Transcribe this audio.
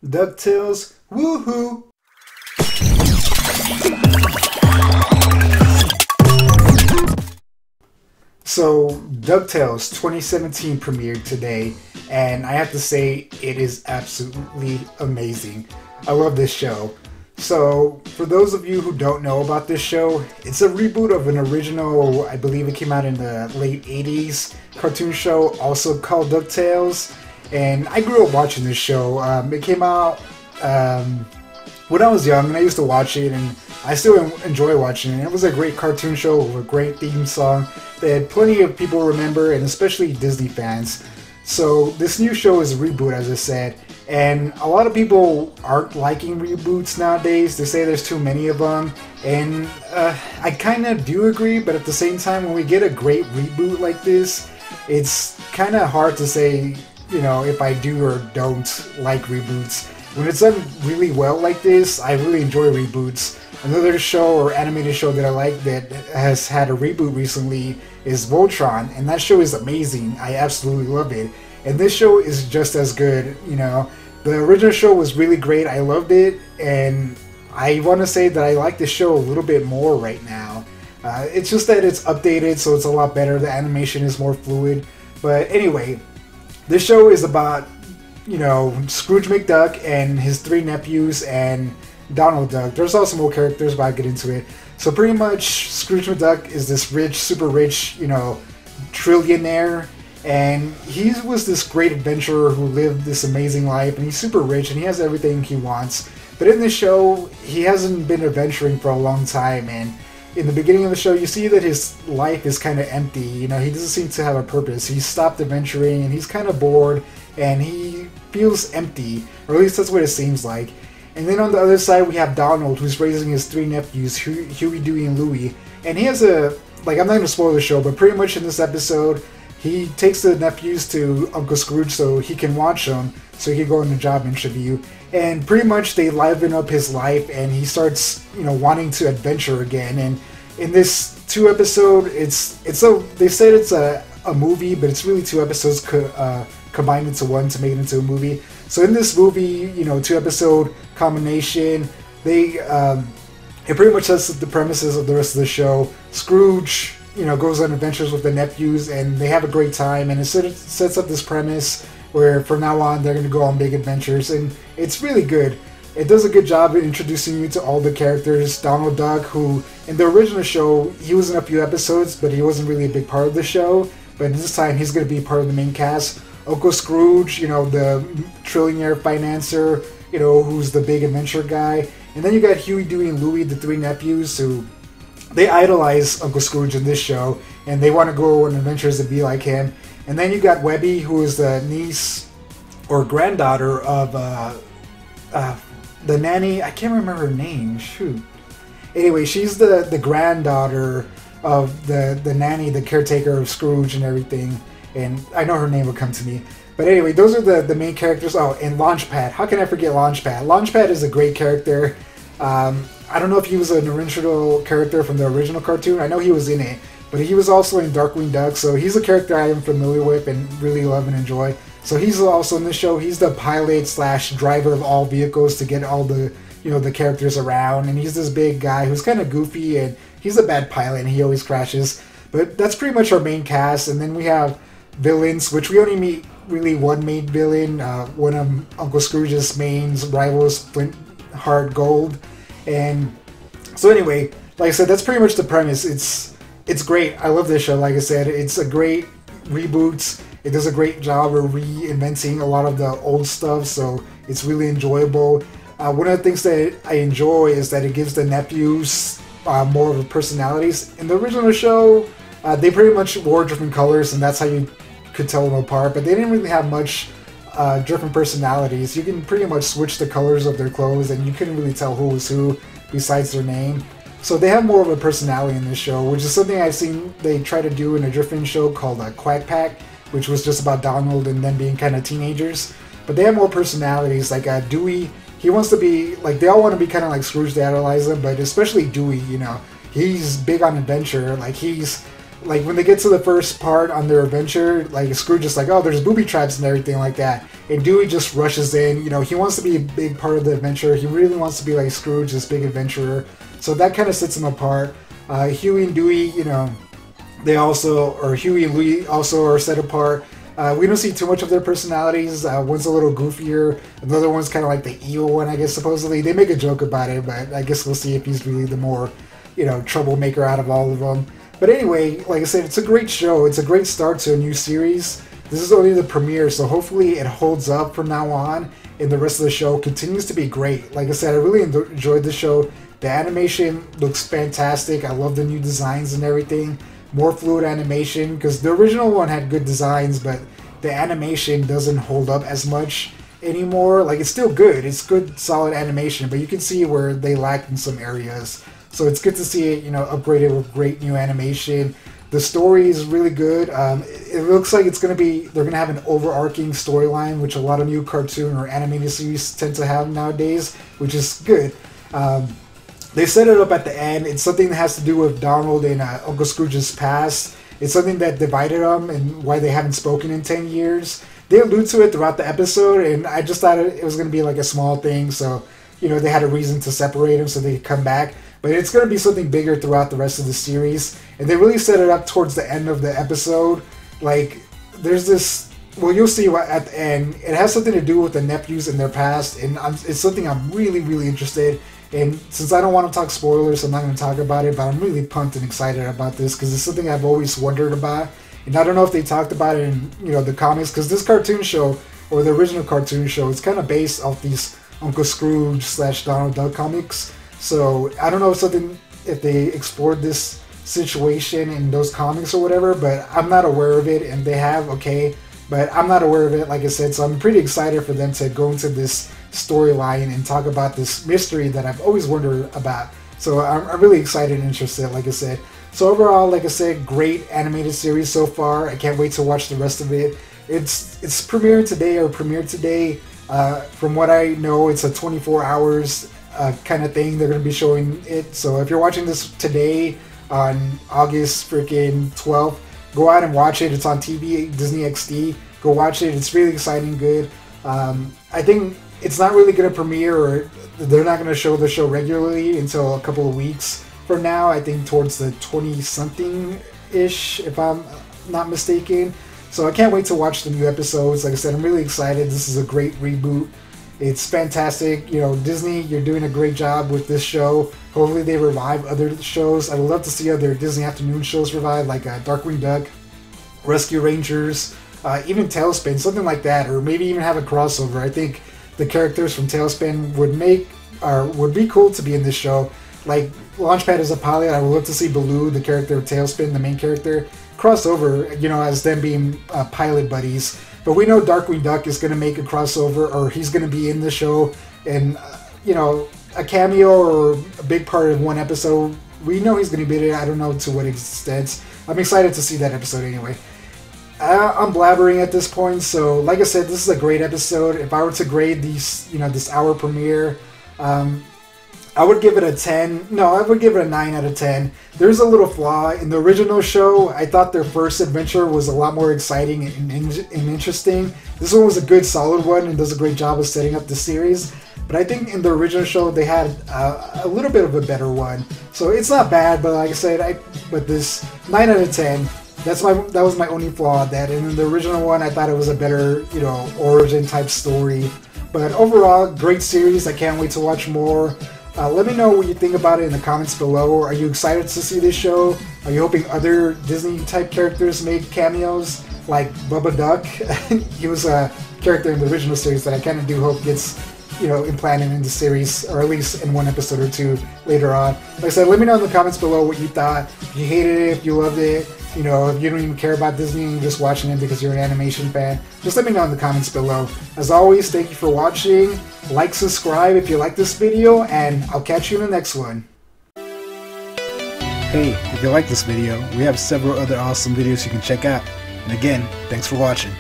Ducktales, woohoo! So, Ducktales 2017 premiered today, and I have to say it is absolutely amazing. I love this show. So, for those of you who don't know about this show, it's a reboot of an original, I believe it came out in the late 80s cartoon show, also called Ducktales. And I grew up watching this show. It came out when I was young, and I used to watch it, and I still enjoy watching it. It was a great cartoon show with a great theme song that plenty of people remember, and especially Disney fans. So this new show is a reboot, as I said, and a lot of people aren't liking reboots nowadays. They say there's too many of them, and I kind of do agree, but at the same time, when we get a great reboot like this, it's kind of hard to say, you know, if I do or don't like reboots. When it's done really well like this, I really enjoy reboots. Another show or animated show that I like that has had a reboot recently is Voltron, and that show is amazing. I absolutely love it. And this show is just as good, you know. The original show was really great. I loved it, and I want to say that I like this show a little bit more right now. It's just that it's updated, so it's a lot better. The animation is more fluid. But anyway, this show is about, you know, Scrooge McDuck and his three nephews and Donald Duck. There's also more characters, but I'll get into it. So pretty much, Scrooge McDuck is this rich, super rich, you know, trillionaire, and he was this great adventurer who lived this amazing life, and he's super rich, and he has everything he wants. But in this show, he hasn't been adventuring for a long time, and in the beginning of the show, you see that his life is kind of empty. You know, he doesn't seem to have a purpose. He's stopped adventuring, and he's kind of bored, and he feels empty, or at least that's what it seems like. And then on the other side, we have Donald, who's raising his three nephews, Huey, Dewey, and Louie. And he has a, like, I'm not going to spoil the show, but pretty much in this episode, he takes the nephews to Uncle Scrooge so he can watch them, so he can go on a job interview. And pretty much they liven up his life, and he starts, you know, wanting to adventure again. And in this 2-episode, they said it's a movie, but it's really 2 episodes combined into one to make it into a movie. So in this movie, you know, 2-episode combination, it pretty much sets the premises of the rest of the show. Scrooge, you know, goes on adventures with the nephews, and they have a great time, and it sets up this premise where from now on they're going to go on big adventures, and it's really good. It does a good job of introducing you to all the characters. Donald Duck, who in the original show, he was in a few episodes, but he wasn't really a big part of the show, but this time he's going to be part of the main cast. Uncle Scrooge, you know, the trillionaire financier, you know, who's the big adventure guy. And then you got Huey, Dewey, and Louie, the 3 nephews, who they idolize Uncle Scrooge in this show, and they want to go on adventures and be like him. And then you got Webby, who is the niece or granddaughter of the nanny. I can't remember her name. Shoot. Anyway, she's the granddaughter of the nanny, the caretaker of Scrooge and everything. And I know her name will come to me. But anyway, those are the main characters. Oh, and Launchpad. How can I forget Launchpad? Launchpad is a great character. I don't know if he was an original character from the original cartoon. I know he was in it. But he was also in Darkwing Duck, so he's a character I am familiar with and really love and enjoy. So he's also in this show. He's the pilot / driver of all vehicles to get all the, you know, the characters around. And he's this big guy who's kind of goofy, and he's a bad pilot, and he always crashes. But that's pretty much our main cast. And then we have villains, which we only meet really one main villain, one of Uncle Scrooge's main rivals, Flint Gold. And so anyway, like I said, that's pretty much the premise. It's great. I love this show. Like I said, it's a great reboot. It does a great job of reinventing a lot of the old stuff, so it's really enjoyable. One of the things that I enjoy is that it gives the nephews more of a personalities. In the original show, they pretty much wore different colors, and that's how you could tell them apart, but they didn't really have much different personalities. You can pretty much switch the colors of their clothes, and you couldn't really tell who was who besides their name. So they have more of a personality in this show, which is something I've seen they try to do in a different show called Quack Pack, which was just about Donald and them being kind of teenagers. But they have more personalities, like Dewey. He wants to be, like, they all want to be kind of like Scrooge, they idolize him, but especially Dewey, you know. He's big on adventure, like he's like when they get to the first part on their adventure, like Scrooge is like, oh, there's booby traps and everything like that, and Dewey just rushes in. You know, he wants to be a big part of the adventure. He really wants to be like Scrooge, this big adventurer. So that kind of sets him apart. Huey and Dewey, you know, they also, or Huey and Louie also are set apart. We don't see too much of their personalities. One's a little goofier. Another one's kind of like the evil one, I guess, supposedly. They make a joke about it, but I guess we'll see if he's really the more, you know, troublemaker out of all of them. But anyway, like I said, it's a great show. It's a great start to a new series. This is only the premiere, so hopefully it holds up from now on, and the rest of the show continues to be great. Like I said, I really enjoyed the show. The animation looks fantastic. I love the new designs and everything. More fluid animation, because the original one had good designs, but the animation doesn't hold up as much anymore. Like, it's still good. It's good, solid animation, but you can see where they lacked in some areas. So it's good to see it, you know, upgraded with great new animation. The story is really good. It looks like it's going to be, they're going to have an overarching storyline, which a lot of new cartoon or animated series tend to have nowadays, which is good. They set it up at the end. It's something that has to do with Donald and Uncle Scrooge's past. It's something that divided them and why they haven't spoken in 10 years. They allude to it throughout the episode, and I just thought it was going to be like a small thing, so, you know, they had a reason to separate them so they could come back. But it's going to be something bigger throughout the rest of the series. And they really set it up towards the end of the episode. Like, there's this... Well, you'll see at the end. It has something to do with the nephews and their past. And it's something I'm really, really interested in. And since I don't want to talk spoilers, I'm not going to talk about it. But I'm really pumped and excited about this. Because it's something I've always wondered about. And I don't know if they talked about it in, you know, the comics. Because this cartoon show, or the original cartoon show, it's kind of based off these Uncle Scrooge / Donald Duck comics. So I don't know if they explored this situation in those comics or whatever, but I'm not aware of it, and they have, okay, but I'm not aware of it, like I said, so I'm pretty excited for them to go into this storyline and talk about this mystery that I've always wondered about. So I'm really excited and interested, like I said. So overall, like I said, great animated series so far. I can't wait to watch the rest of it. It's premiered today. From what I know, it's a 24 hours kind of thing. They're going to be showing it. So if you're watching this today on August freaking 12th, go out and watch it. It's on TV, Disney XD. Go watch it. It's really exciting, good. I think it's not really going to premiere, or they're not going to show the show regularly until a couple of weeks from now. I think towards the 20-something-ish, if I'm not mistaken. So I can't wait to watch the new episodes. Like I said, I'm really excited. This is a great reboot. It's fantastic. You know, Disney, you're doing a great job with this show. Hopefully they revive other shows. I would love to see other Disney afternoon shows revive, like Darkwing Duck, Rescue Rangers, even Tailspin, something like that, or maybe even have a crossover. I think the characters from Tailspin would be cool to be in this show. Like Launchpad is a pilot. I would love to see Baloo, the character of Tailspin, the main character, crossover, you know, as them being pilot buddies. But we know Darkwing Duck is going to make a crossover, or he's going to be in the show, and, you know, a cameo or a big part of one episode. We know he's going to be there. I don't know to what extent. I'm excited to see that episode anyway. I'm blabbering at this point, so like I said, this is a great episode. If I were to grade these, you know, this hour premiere, I would give it a 10. No, I would give it a 9 out of 10. There's a little flaw. In the original show, I thought their first adventure was a lot more exciting and interesting. This one was a good, solid one and does a great job of setting up the series. But I think in the original show, they had a little bit of a better one. So it's not bad, but like I said, but this 9 out of 10, that was my only flaw. That in the original one, I thought it was a better, you know, origin type story. But overall, great series. I can't wait to watch more. Let me know what you think about it in the comments below. Are you excited to see this show? Are you hoping other Disney-type characters make cameos, like Bubba Duck? He was a character in the original series that I kind of do hope gets, you know, implanted in the series, or at least in one episode or two later on. Like I said, let me know in the comments below what you thought. If you hated it, if you loved it, you know, if you don't even care about Disney and you're just watching it because you're an animation fan, just let me know in the comments below. As always, thank you for watching. Like, subscribe if you like this video, and I'll catch you in the next one. Hey, if you like this video, we have several other awesome videos you can check out. And again, thanks for watching.